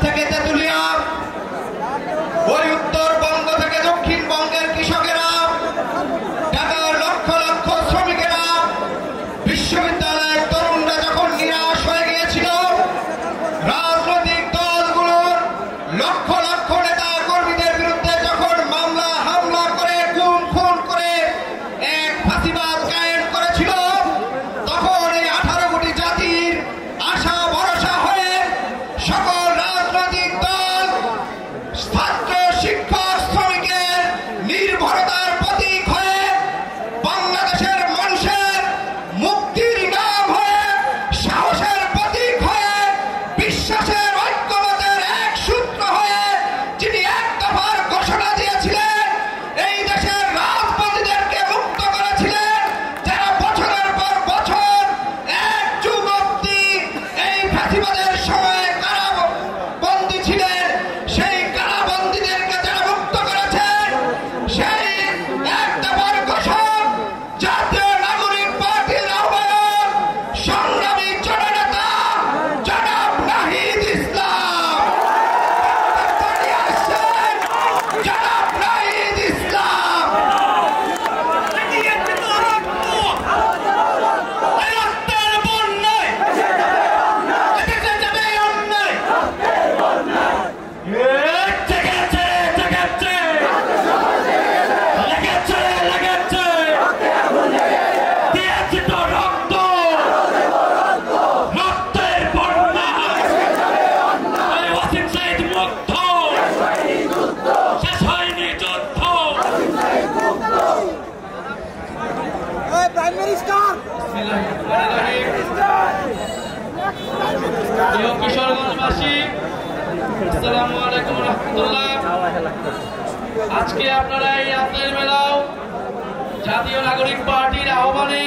থেকে তেতুলিয়া, ওই উত্তরবঙ্গ থেকে দক্ষিণবঙ্গের কৃষকেরা, ঢাকার লক্ষ লক্ষ শ্রমিকেরা, বিশ্ববিদ্যালয়ের তরুণরা যখন নিরাশ হয়ে গিয়েছিল, রাজনৈতিক দলগুলোর লক্ষ লক্ষ নেতা কর্মীদের বিরুদ্ধে যখন মামলা হামলা করে খুন করে এক ফাঁসিবাদ কায়েম করেছিল, তখন এই 18 কোটি জাতির আশা ভরসা হয়ে সকল রাজনৈতিক দল ছাত্র শিক্ষক শ্রমিকের নির্ভরতার প্রতীক হয়ে বাংলাদেশের মানুষের মুক্তির নাম হয়ে সাহসের প্রতীক হয়ে বিশ্বাসের ঐক্যমতের এক সূত্র হয়ে যিনি এক দফার ঘোষণা দিয়েছিলেন, এই দেশের রাজবন্দীদেরকে মুক্ত করেছিলেন, যারা বছরের পর বছর এক যুগ অবধি এই ফাঁসিবাদের সময় কারাবন্দী ছিলেন, সেই কারাবন্দীদেরকে যারা মুক্ত করেছেন, সেই এক দফার ঘোষক জাতীয় নাগরিক পার্টির আহ্বায়ক সংগ্রামী জননেতা জনাব নাহিদ ইসলাম। জনাব নাহিদ ইসলাম কিশোরগঞ্জবাসী, আসসালামু আলাইকুম রাহমাতুল্লাহ। আজকে আপনারা এই আপনাদের মেলাও জাতীয় নাগরিক পার্টির আহ্বানে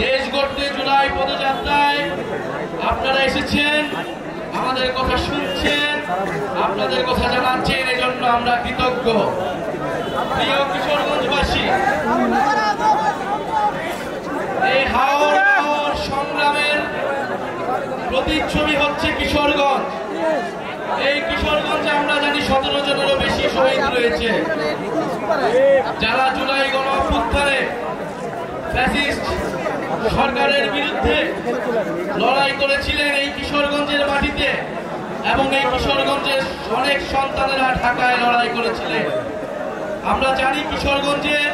দেশ গড়তে জুলাই পদযাত্রায় আপনারা এসেছেন, আমাদের কথা শুনছেন, আপনাদের কথা জানাচ্ছেন, এই জন্য আমরা কৃতজ্ঞ। প্রিয় কিশোরগঞ্জবাসী, এই হাওর সংগ্রামের প্রতিচ্ছবি হচ্ছে কিশোরগঞ্জ। এই কিশোরগঞ্জে আমরা জানি 17 জনেরও বেশি শহীদ রয়েছে, যারা জুলাই গণ অভ্যুত্থানে ফ্যাসিস্ট সরকারের বিরুদ্ধে লড়াই করেছিলেন এই কিশোরগঞ্জের মাটিতে, এবং এই কিশোরগঞ্জের অনেক সন্তানেরা ঢাকায় লড়াই করেছিলেন। আমরা জানি কিশোরগঞ্জের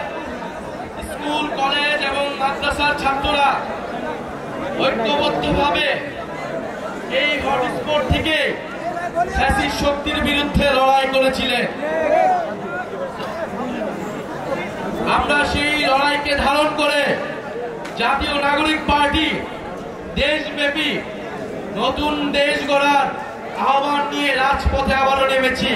স্কুল, কলেজ এবং মাদ্রাসার ছাত্ররা ঐক্যবদ্ধভাবে এই হটস্পট থেকে ফ্যাসিস্ট শক্তির বিরুদ্ধে লড়াই করেছিলেন। আমরা সেই লড়াইকে ধারণ করে জাতীয় নাগরিক পার্টি দেশব্যাপী নতুন দেশ গড়ার আহ্বান নিয়ে রাজপথে আবারও নেমেছি।